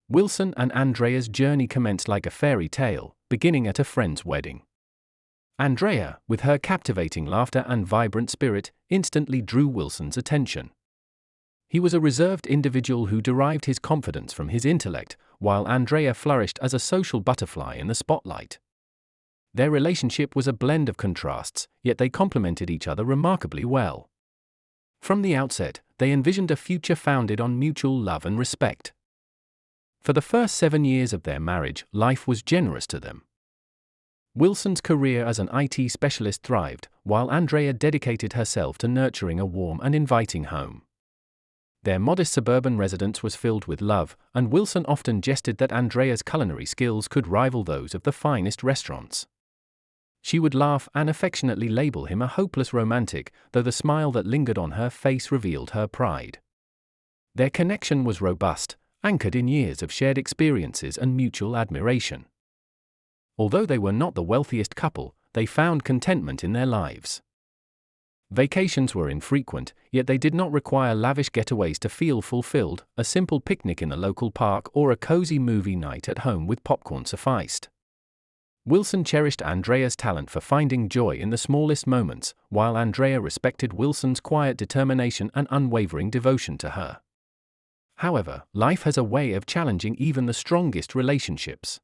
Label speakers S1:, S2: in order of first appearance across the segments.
S1: Wilson and Andrea's journey commenced like a fairy tale, beginning at a friend's wedding. Andrea, with her captivating laughter and vibrant spirit, instantly drew Wilson's attention. He was a reserved individual who derived his confidence from his intellect, while Andrea flourished as a social butterfly in the spotlight. Their relationship was a blend of contrasts, yet they complemented each other remarkably well. From the outset, they envisioned a future founded on mutual love and respect. For the first 7 years of their marriage, life was generous to them. Wilson's career as an IT specialist thrived, while Andrea dedicated herself to nurturing a warm and inviting home. Their modest suburban residence was filled with love, and Wilson often jested that Andrea's culinary skills could rival those of the finest restaurants. She would laugh and affectionately label him a hopeless romantic, though the smile that lingered on her face revealed her pride. Their connection was robust, anchored in years of shared experiences and mutual admiration. Although they were not the wealthiest couple, they found contentment in their lives. Vacations were infrequent, yet they did not require lavish getaways to feel fulfilled. A simple picnic in the local park or a cozy movie night at home with popcorn sufficed. Wilson cherished Andrea's talent for finding joy in the smallest moments, while Andrea respected Wilson's quiet determination and unwavering devotion to her. However, life has a way of challenging even the strongest relationships.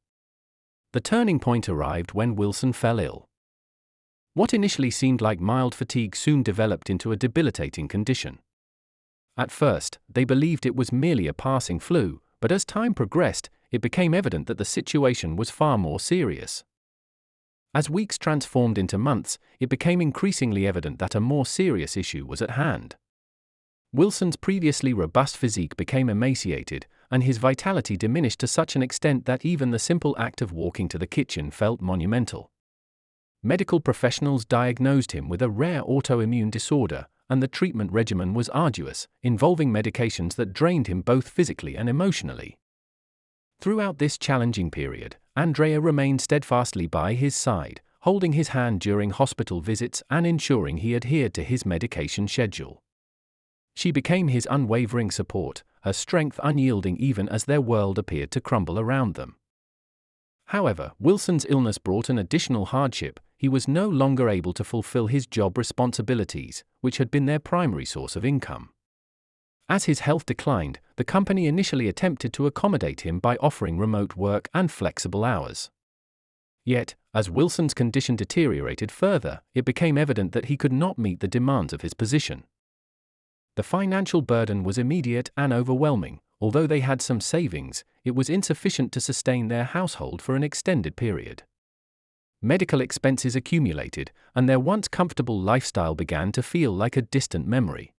S1: The turning point arrived when Wilson fell ill. What initially seemed like mild fatigue soon developed into a debilitating condition. At first, they believed it was merely a passing flu, but as time progressed, it became evident that the situation was far more serious. As weeks transformed into months, it became increasingly evident that a more serious issue was at hand. Wilson's previously robust physique became emaciated, and his vitality diminished to such an extent that even the simple act of walking to the kitchen felt monumental. Medical professionals diagnosed him with a rare autoimmune disorder, and the treatment regimen was arduous, involving medications that drained him both physically and emotionally. Throughout this challenging period, Andrea remained steadfastly by his side, holding his hand during hospital visits and ensuring he adhered to his medication schedule. She became his unwavering support, her strength unyielding even as their world appeared to crumble around them. However, Wilson's illness brought an additional hardship. He was no longer able to fulfill his job responsibilities, which had been their primary source of income. As his health declined, the company initially attempted to accommodate him by offering remote work and flexible hours. Yet, as Wilson's condition deteriorated further, it became evident that he could not meet the demands of his position. The financial burden was immediate and overwhelming. Although they had some savings, it was insufficient to sustain their household for an extended period. Medical expenses accumulated, and their once comfortable lifestyle began to feel like a distant memory.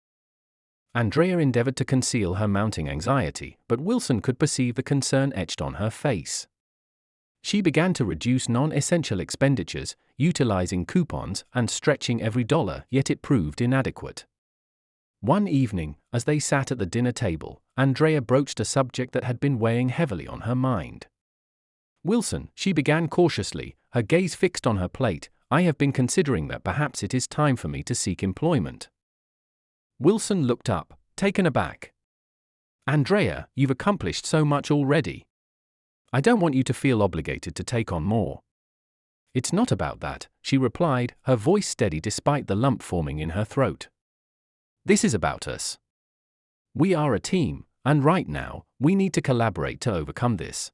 S1: Andrea endeavored to conceal her mounting anxiety, but Wilson could perceive the concern etched on her face. She began to reduce non-essential expenditures, utilizing coupons and stretching every dollar, yet it proved inadequate. One evening, as they sat at the dinner table, Andrea broached a subject that had been weighing heavily on her mind. "Wilson," she began cautiously, her gaze fixed on her plate, "I have been considering that perhaps it is time for me to seek employment." Wilson looked up, taken aback. "Andrea, you've accomplished so much already. I don't want you to feel obligated to take on more." "It's not about that," she replied, her voice steady despite the lump forming in her throat. "This is about us. We are a team, and right now, we need to collaborate to overcome this."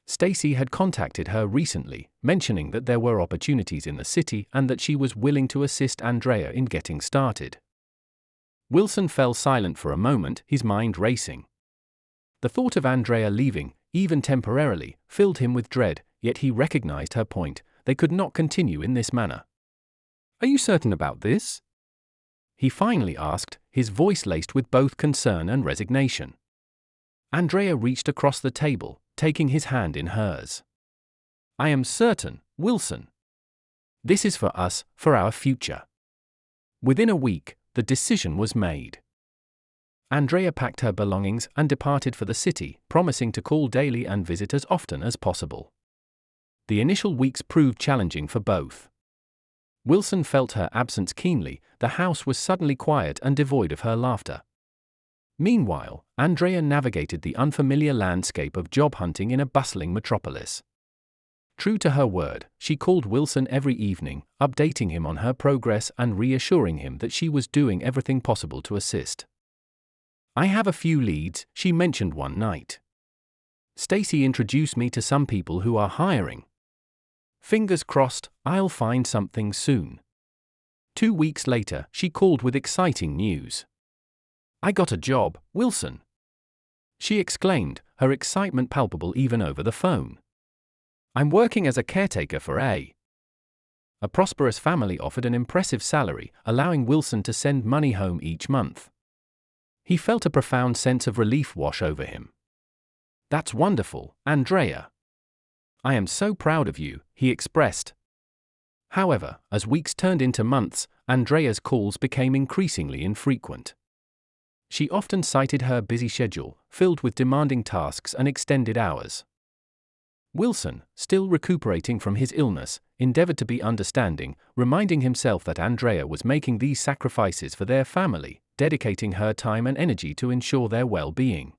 S1: Stacy had contacted her recently, mentioning that there were opportunities in the city and that she was willing to assist Andrea in getting started. Wilson fell silent for a moment, his mind racing. The thought of Andrea leaving, even temporarily, filled him with dread, yet he recognized her point. They could not continue in this manner. "Are you certain about this?" he finally asked, his voice laced with both concern and resignation. Andrea reached across the table, taking his hand in hers. "I am certain, Wilson. This is for us, for our future." Within a week, the decision was made. Andrea packed her belongings and departed for the city, promising to call daily and visit as often as possible. The initial weeks proved challenging for both. Wilson felt her absence keenly. The house was suddenly quiet and devoid of her laughter. Meanwhile, Andrea navigated the unfamiliar landscape of job hunting in a bustling metropolis. True to her word, she called Wilson every evening, updating him on her progress and reassuring him that she was doing everything possible to assist. "I have a few leads," she mentioned one night. "Stacy introduced me to some people who are hiring. Fingers crossed, I'll find something soon." 2 weeks later, she called with exciting news. "I got a job, Wilson," she exclaimed, her excitement palpable even over the phone. "I'm working as a caretaker for a prosperous family offered an impressive salary, allowing Wilson to send money home each month." He felt a profound sense of relief wash over him. "That's wonderful, Andrea. I am so proud of you," he expressed. However, as weeks turned into months, Andrea's calls became increasingly infrequent. She often cited her busy schedule, filled with demanding tasks and extended hours. Wilson, still recuperating from his illness, endeavored to be understanding, reminding himself that Andrea was making these sacrifices for their family, dedicating her time and energy to ensure their well-being.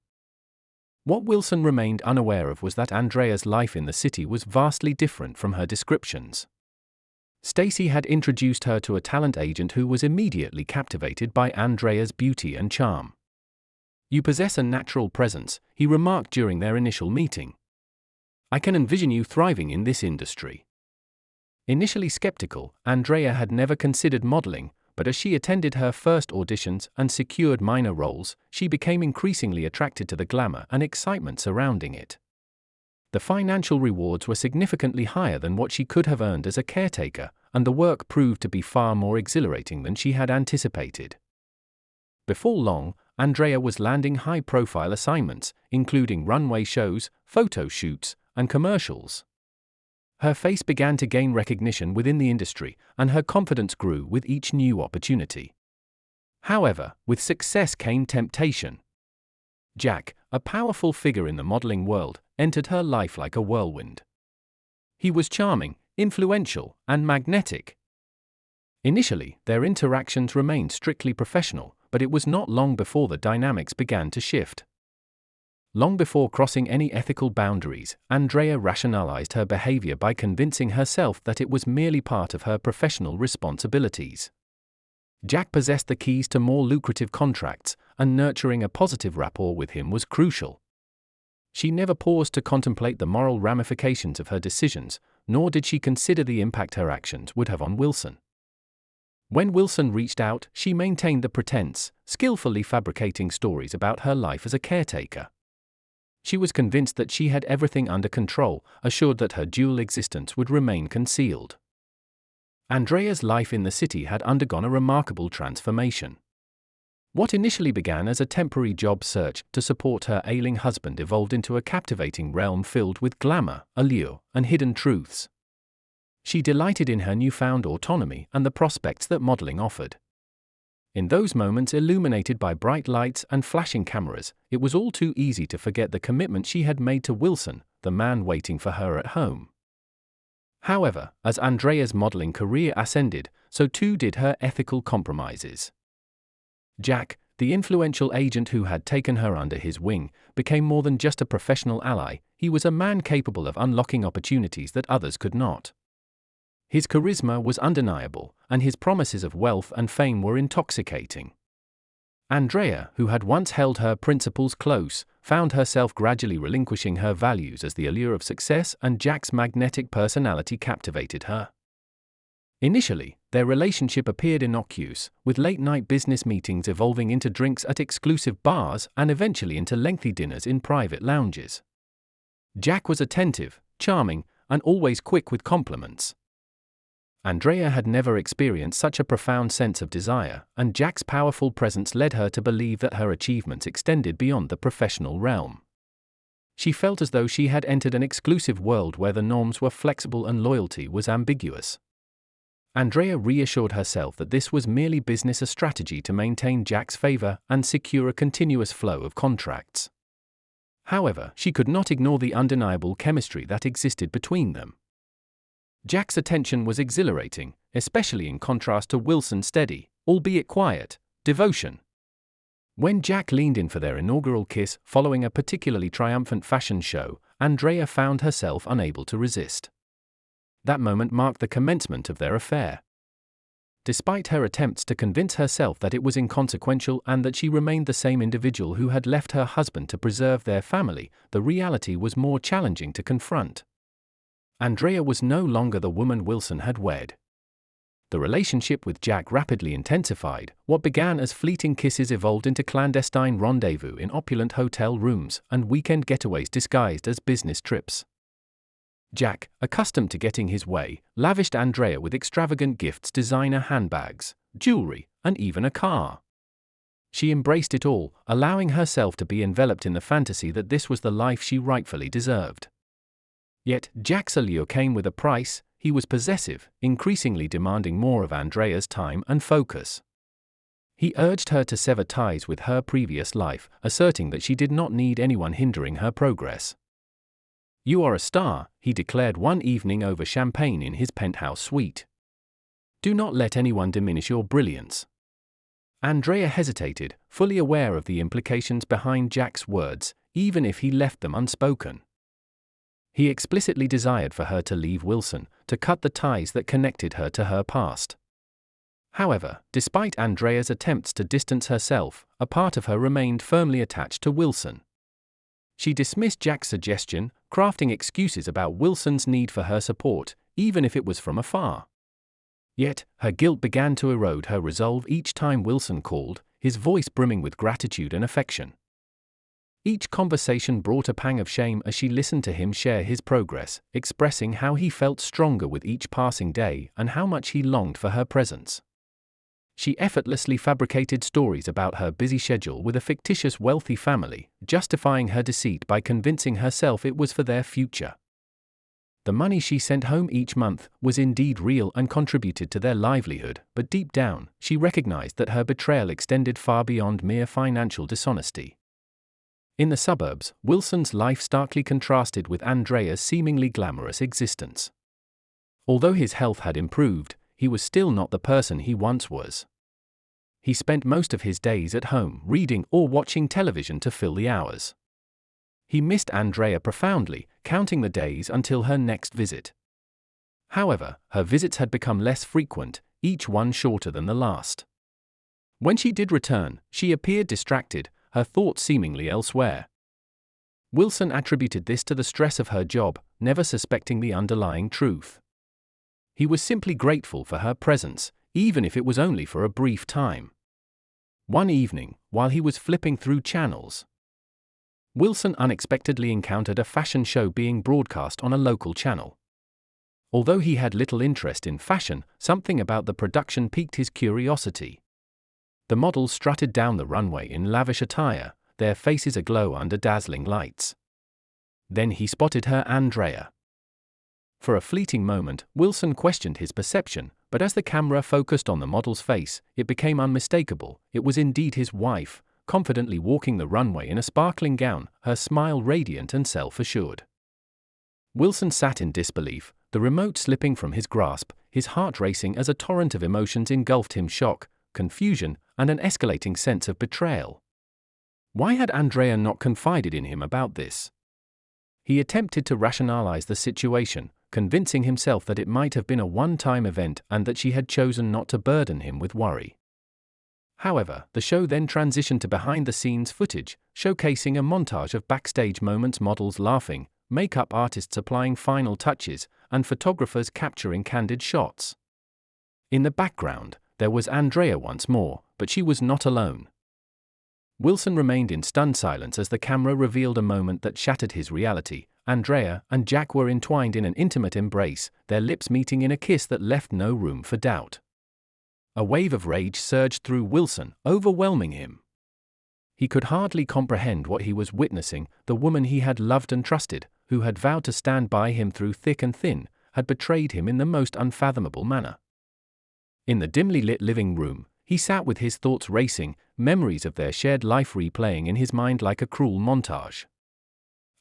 S1: What Wilson remained unaware of was that Andrea's life in the city was vastly different from her descriptions. Stacy had introduced her to a talent agent who was immediately captivated by Andrea's beauty and charm. "You possess a natural presence," he remarked during their initial meeting. "I can envision you thriving in this industry." Initially skeptical, Andrea had never considered modeling, but as she attended her first auditions and secured minor roles, she became increasingly attracted to the glamour and excitement surrounding it. The financial rewards were significantly higher than what she could have earned as a caretaker, and the work proved to be far more exhilarating than she had anticipated. Before long, Andrea was landing high-profile assignments, including runway shows, photo shoots, and commercials. Her face began to gain recognition within the industry, and her confidence grew with each new opportunity. However, with success came temptation. Jack, a powerful figure in the modeling world, entered her life like a whirlwind. He was charming, influential, and magnetic. Initially, their interactions remained strictly professional, but it was not long before the dynamics began to shift. Long before crossing any ethical boundaries, Andrea rationalized her behavior by convincing herself that it was merely part of her professional responsibilities. Jack possessed the keys to more lucrative contracts, and nurturing a positive rapport with him was crucial. She never paused to contemplate the moral ramifications of her decisions, nor did she consider the impact her actions would have on Wilson. When Wilson reached out, she maintained the pretense, skillfully fabricating stories about her life as a caretaker. She was convinced that she had everything under control, assured that her dual existence would remain concealed. Andrea's life in the city had undergone a remarkable transformation. What initially began as a temporary job search to support her ailing husband evolved into a captivating realm filled with glamour, allure, and hidden truths. She delighted in her newfound autonomy and the prospects that modeling offered. In those moments illuminated by bright lights and flashing cameras, it was all too easy to forget the commitment she had made to Wilson, the man waiting for her at home. However, as Andrea's modeling career ascended, so too did her ethical compromises. Jack, the influential agent who had taken her under his wing, became more than just a professional ally. He was a man capable of unlocking opportunities that others could not. His charisma was undeniable, and his promises of wealth and fame were intoxicating. Andrea, who had once held her principles close, found herself gradually relinquishing her values as the allure of success and Jack's magnetic personality captivated her. Initially, their relationship appeared innocuous, with late-night business meetings evolving into drinks at exclusive bars and eventually into lengthy dinners in private lounges. Jack was attentive, charming, and always quick with compliments. Andrea had never experienced such a profound sense of desire, and Jack's powerful presence led her to believe that her achievements extended beyond the professional realm. She felt as though she had entered an exclusive world where the norms were flexible and loyalty was ambiguous. Andrea reassured herself that this was merely business a strategy to maintain Jack's favor and secure a continuous flow of contracts. However, she could not ignore the undeniable chemistry that existed between them. Jack's attention was exhilarating, especially in contrast to Wilson's steady, albeit quiet, devotion. When Jack leaned in for their inaugural kiss following a particularly triumphant fashion show, Andrea found herself unable to resist. That moment marked the commencement of their affair. Despite her attempts to convince herself that it was inconsequential and that she remained the same individual who had left her husband to preserve their family, the reality was more challenging to confront. Andrea was no longer the woman Wilson had wed. The relationship with Jack rapidly intensified. What began as fleeting kisses evolved into clandestine rendezvous in opulent hotel rooms and weekend getaways disguised as business trips. Jack, accustomed to getting his way, lavished Andrea with extravagant gifts, designer handbags, jewelry, and even a car. She embraced it all, allowing herself to be enveloped in the fantasy that this was the life she rightfully deserved. Yet, Jack's allure came with a price. He was possessive, increasingly demanding more of Andrea's time and focus. He urged her to sever ties with her previous life, asserting that she did not need anyone hindering her progress. "You are a star," he declared one evening over champagne in his penthouse suite. "Do not let anyone diminish your brilliance." Andrea hesitated, fully aware of the implications behind Jack's words, even if he left them unspoken. He explicitly desired for her to leave Wilson, to cut the ties that connected her to her past. However, despite Andrea's attempts to distance herself, a part of her remained firmly attached to Wilson. She dismissed Jack's suggestion, crafting excuses about Wilson's need for her support, even if it was from afar. Yet, her guilt began to erode her resolve each time Wilson called, his voice brimming with gratitude and affection. Each conversation brought a pang of shame as she listened to him share his progress, expressing how he felt stronger with each passing day and how much he longed for her presence. She effortlessly fabricated stories about her busy schedule with a fictitious wealthy family, justifying her deceit by convincing herself it was for their future. The money she sent home each month was indeed real and contributed to their livelihood, but deep down, she recognized that her betrayal extended far beyond mere financial dishonesty. In the suburbs, Wilson's life starkly contrasted with Andrea's seemingly glamorous existence. Although his health had improved, he was still not the person he once was. He spent most of his days at home, reading or watching television to fill the hours. He missed Andrea profoundly, counting the days until her next visit. However, her visits had become less frequent, each one shorter than the last. When she did return, she appeared distracted, her thoughts seemingly elsewhere. Wilson attributed this to the stress of her job, never suspecting the underlying truth. He was simply grateful for her presence, even if it was only for a brief time. One evening, while he was flipping through channels, Wilson unexpectedly encountered a fashion show being broadcast on a local channel. Although he had little interest in fashion, something about the production piqued his curiosity. The models strutted down the runway in lavish attire, their faces aglow under dazzling lights. Then he spotted her, Andrea. For a fleeting moment, Wilson questioned his perception, but as the camera focused on the model's face, it became unmistakable. It was indeed his wife, confidently walking the runway in a sparkling gown, her smile radiant and self-assured. Wilson sat in disbelief, the remote slipping from his grasp, his heart racing as a torrent of emotions engulfed him: shock, confusion, and an escalating sense of betrayal. Why had Andrea not confided in him about this? He attempted to rationalize the situation, convincing himself that it might have been a one-time event and that she had chosen not to burden him with worry. However, the show then transitioned to behind-the-scenes footage, showcasing a montage of backstage moments: models laughing, makeup artists applying final touches, and photographers capturing candid shots. In the background, there was Andrea once more, but she was not alone. Wilson remained in stunned silence as the camera revealed a moment that shattered his reality. Andrea and Jack were entwined in an intimate embrace, their lips meeting in a kiss that left no room for doubt. A wave of rage surged through Wilson, overwhelming him. He could hardly comprehend what he was witnessing. The woman he had loved and trusted, who had vowed to stand by him through thick and thin, had betrayed him in the most unfathomable manner. In the dimly lit living room, he sat with his thoughts racing, memories of their shared life replaying in his mind like a cruel montage.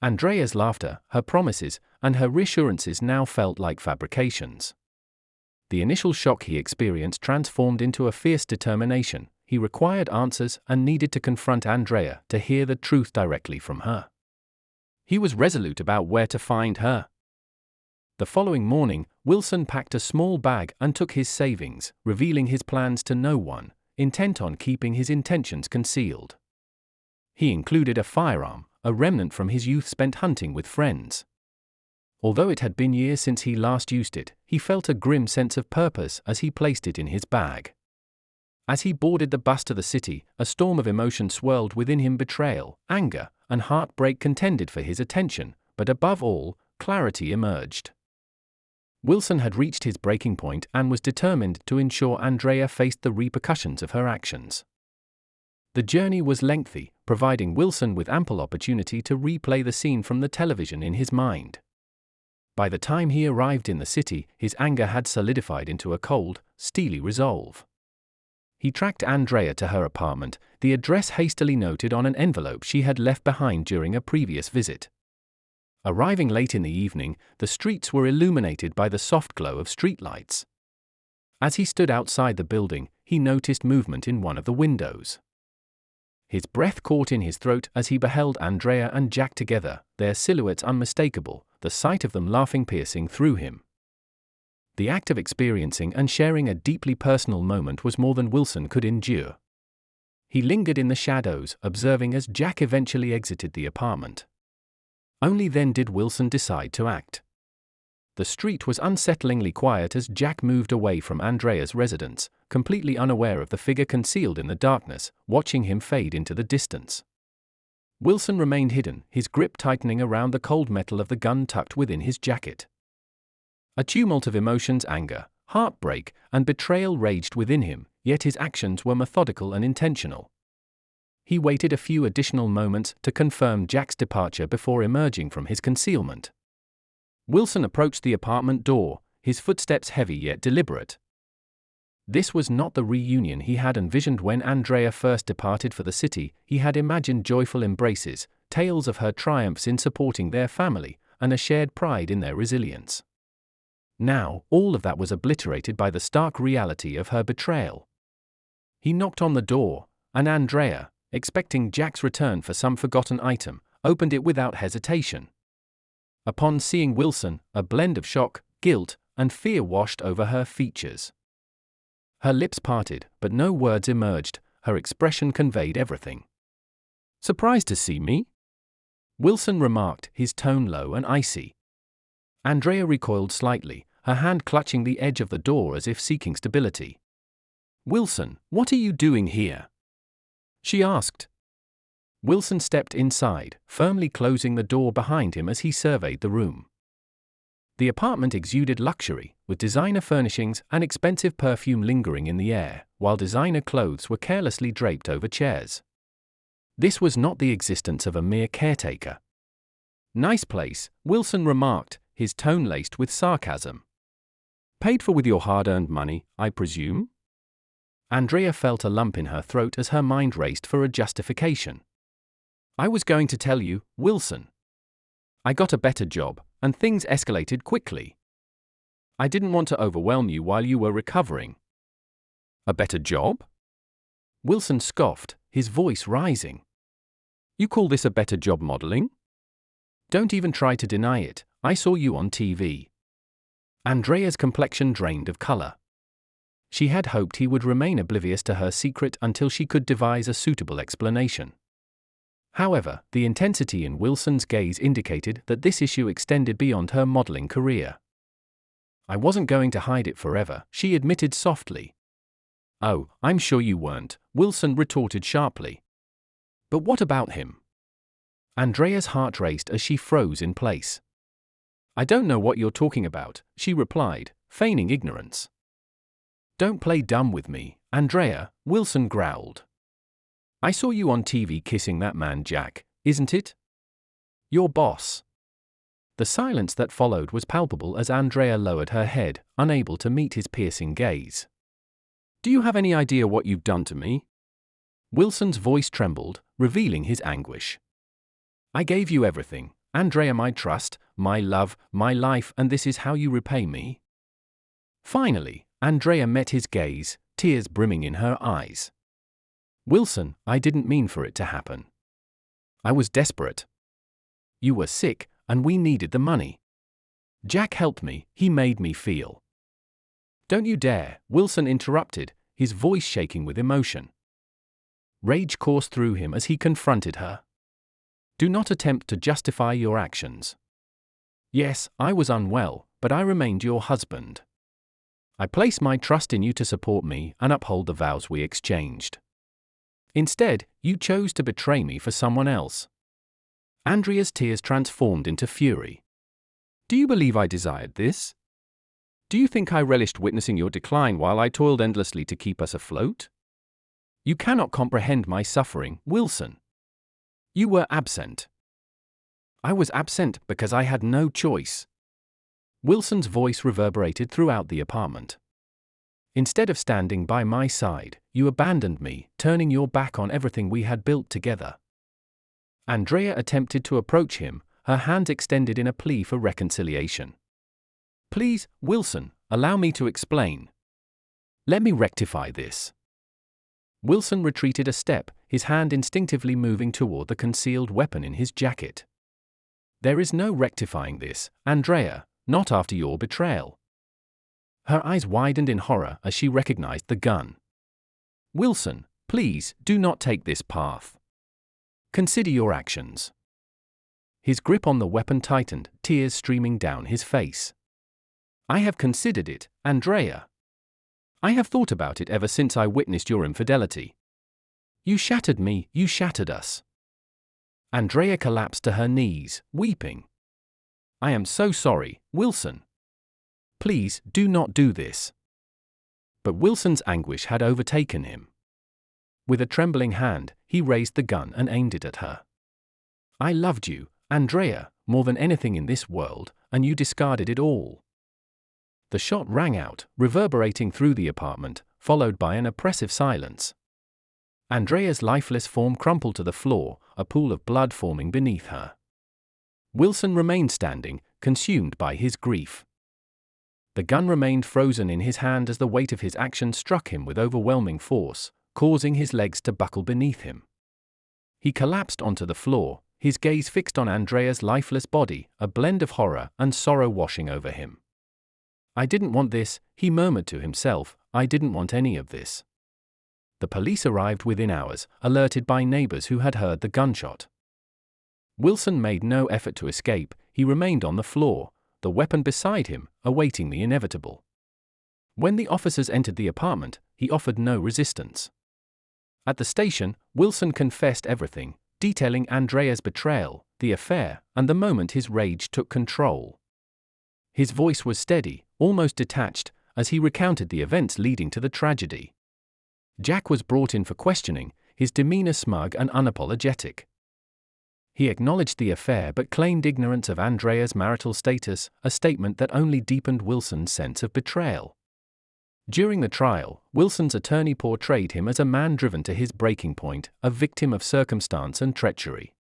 S1: Andrea's laughter, her promises, and her reassurances now felt like fabrications. The initial shock he experienced transformed into a fierce determination. he required answers and needed to confront Andrea to hear the truth directly from her. He was resolute about where to find her. The following morning, Wilson packed a small bag and took his savings, revealing his plans to no one, intent on keeping his intentions concealed. He included a firearm, a remnant from his youth spent hunting with friends. Although it had been years since he last used it, he felt a grim sense of purpose as he placed it in his bag. As he boarded the bus to the city, a storm of emotion swirled within him. Betrayal, anger, and heartbreak contended for his attention, but above all, clarity emerged. Wilson had reached his breaking point and was determined to ensure Andrea faced the repercussions of her actions. The journey was lengthy, providing Wilson with ample opportunity to replay the scene from the television in his mind. By the time he arrived in the city, his anger had solidified into a cold, steely resolve. He tracked Andrea to her apartment, the address hastily noted on an envelope she had left behind during a previous visit. Arriving late in the evening, the streets were illuminated by the soft glow of streetlights. As he stood outside the building, he noticed movement in one of the windows. His breath caught in his throat as he beheld Andrea and Jack together, their silhouettes unmistakable, the sight of them laughing piercing through him. The act of experiencing and sharing a deeply personal moment was more than Wilson could endure. He lingered in the shadows, observing as Jack eventually exited the apartment. Only then did Wilson decide to act. The street was unsettlingly quiet as Jack moved away from Andrea's residence, completely unaware of the figure concealed in the darkness, watching him fade into the distance. Wilson remained hidden, his grip tightening around the cold metal of the gun tucked within his jacket. A tumult of emotions, anger, heartbreak, and betrayal raged within him, yet his actions were methodical and intentional. He waited a few additional moments to confirm Jack's departure before emerging from his concealment. Wilson approached the apartment door, his footsteps heavy yet deliberate. This was not the reunion he had envisioned when Andrea first departed for the city. He had imagined joyful embraces, tales of her triumphs in supporting their family, and a shared pride in their resilience. Now, all of that was obliterated by the stark reality of her betrayal. He knocked on the door, and Andrea, expecting Jack's return for some forgotten item, opened it without hesitation. Upon seeing Wilson, a blend of shock, guilt, and fear washed over her features. Her lips parted, but no words emerged. Her expression conveyed everything. "Surprised to see me?" Wilson remarked, his tone low and icy. Andrea recoiled slightly, her hand clutching the edge of the door as if seeking stability. "Wilson, what are you doing here?" she asked. Wilson stepped inside, firmly closing the door behind him as he surveyed the room. The apartment exuded luxury, with designer furnishings and expensive perfume lingering in the air, while designer clothes were carelessly draped over chairs. This was not the existence of a mere caretaker. "Nice place," Wilson remarked, his tone laced with sarcasm. "Paid for with your hard-earned money, I presume?" Andrea felt a lump in her throat as her mind raced for a justification. "I was going to tell you, Wilson. I got a better job, and things escalated quickly. I didn't want to overwhelm you while you were recovering." "A better job?" Wilson scoffed, his voice rising. "You call this a better job modeling? Don't even try to deny it, I saw you on TV." Andrea's complexion drained of color. She had hoped he would remain oblivious to her secret until she could devise a suitable explanation. However, the intensity in Wilson's gaze indicated that this issue extended beyond her modeling career. "I wasn't going to hide it forever," she admitted softly. "Oh, I'm sure you weren't," Wilson retorted sharply. "But what about him?" Andrea's heart raced as she froze in place. "I don't know what you're talking about," she replied, feigning ignorance. "Don't play dumb with me, Andrea," Wilson growled. "I saw you on TV kissing that man Jack, isn't it? Your boss." The silence that followed was palpable as Andrea lowered her head, unable to meet his piercing gaze. "Do you have any idea what you've done to me?" Wilson's voice trembled, revealing his anguish. "I gave you everything, Andrea, my trust, my love, my life, and this is how you repay me?" Finally, Andrea met his gaze, tears brimming in her eyes. Wilson, I didn't mean for it to happen. I was desperate. You were sick, and we needed the money. Jack helped me, he made me feel. Don't you dare, Wilson interrupted, his voice shaking with emotion. Rage coursed through him as he confronted her. Do not attempt to justify your actions. Yes, I was unwell, but I remained your husband. I place my trust in you to support me and uphold the vows we exchanged. Instead, you chose to betray me for someone else. Andrea's tears transformed into fury. Do you believe I desired this? Do you think I relished witnessing your decline while I toiled endlessly to keep us afloat? You cannot comprehend my suffering, Wilson. You were absent. I was absent because I had no choice. Wilson's voice reverberated throughout the apartment. Instead of standing by my side, you abandoned me, turning your back on everything we had built together. Andrea attempted to approach him, her hands extended in a plea for reconciliation. Please, Wilson, allow me to explain. Let me rectify this. Wilson retreated a step, his hand instinctively moving toward the concealed weapon in his jacket. There is no rectifying this, Andrea, not after your betrayal. Her eyes widened in horror as she recognized the gun. Wilson, please, do not take this path. Consider your actions. His grip on the weapon tightened, tears streaming down his face. I have considered it, Andrea. I have thought about it ever since I witnessed your infidelity. You shattered me, you shattered us. Andrea collapsed to her knees, weeping. I am so sorry, Wilson. Please, do not do this. But Wilson's anguish had overtaken him. With a trembling hand, he raised the gun and aimed it at her. I loved you, Andrea, more than anything in this world, and you discarded it all. The shot rang out, reverberating through the apartment, followed by an oppressive silence. Andrea's lifeless form crumpled to the floor, a pool of blood forming beneath her. Wilson remained standing, consumed by his grief. The gun remained frozen in his hand as the weight of his action struck him with overwhelming force, causing his legs to buckle beneath him. He collapsed onto the floor, his gaze fixed on Andrea's lifeless body, a blend of horror and sorrow washing over him. I didn't want this, he murmured to himself, I didn't want any of this. The police arrived within hours, alerted by neighbors who had heard the gunshot. Wilson made no effort to escape, he remained on the floor, the weapon beside him, awaiting the inevitable. When the officers entered the apartment, he offered no resistance. At the station, Wilson confessed everything, detailing Andrea's betrayal, the affair, and the moment his rage took control. His voice was steady, almost detached, as he recounted the events leading to the tragedy. Jack was brought in for questioning, his demeanor smug and unapologetic. He acknowledged the affair but claimed ignorance of Andrea's marital status, a statement that only deepened Wilson's sense of betrayal. During the trial, Wilson's attorney portrayed him as a man driven to his breaking point, a victim of circumstance and treachery.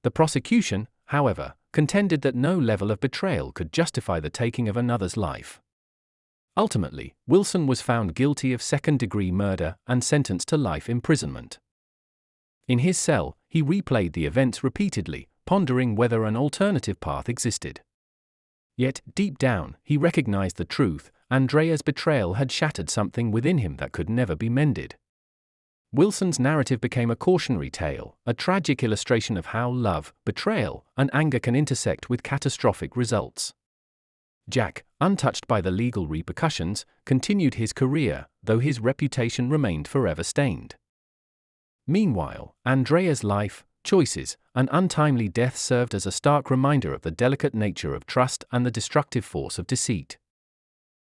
S1: The prosecution, however, contended that no level of betrayal could justify the taking of another's life. Ultimately, Wilson was found guilty of second-degree murder and sentenced to life imprisonment. In his cell, he replayed the events repeatedly, pondering whether an alternative path existed. Yet, deep down, he recognized the truth: Andrea's betrayal had shattered something within him that could never be mended. Wilson's narrative became a cautionary tale, a tragic illustration of how love, betrayal, and anger can intersect with catastrophic results. Jack, untouched by the legal repercussions, continued his career, though his reputation remained forever stained. Meanwhile, Andrea's life, choices, and untimely death served as a stark reminder of the delicate nature of trust and the destructive force of deceit.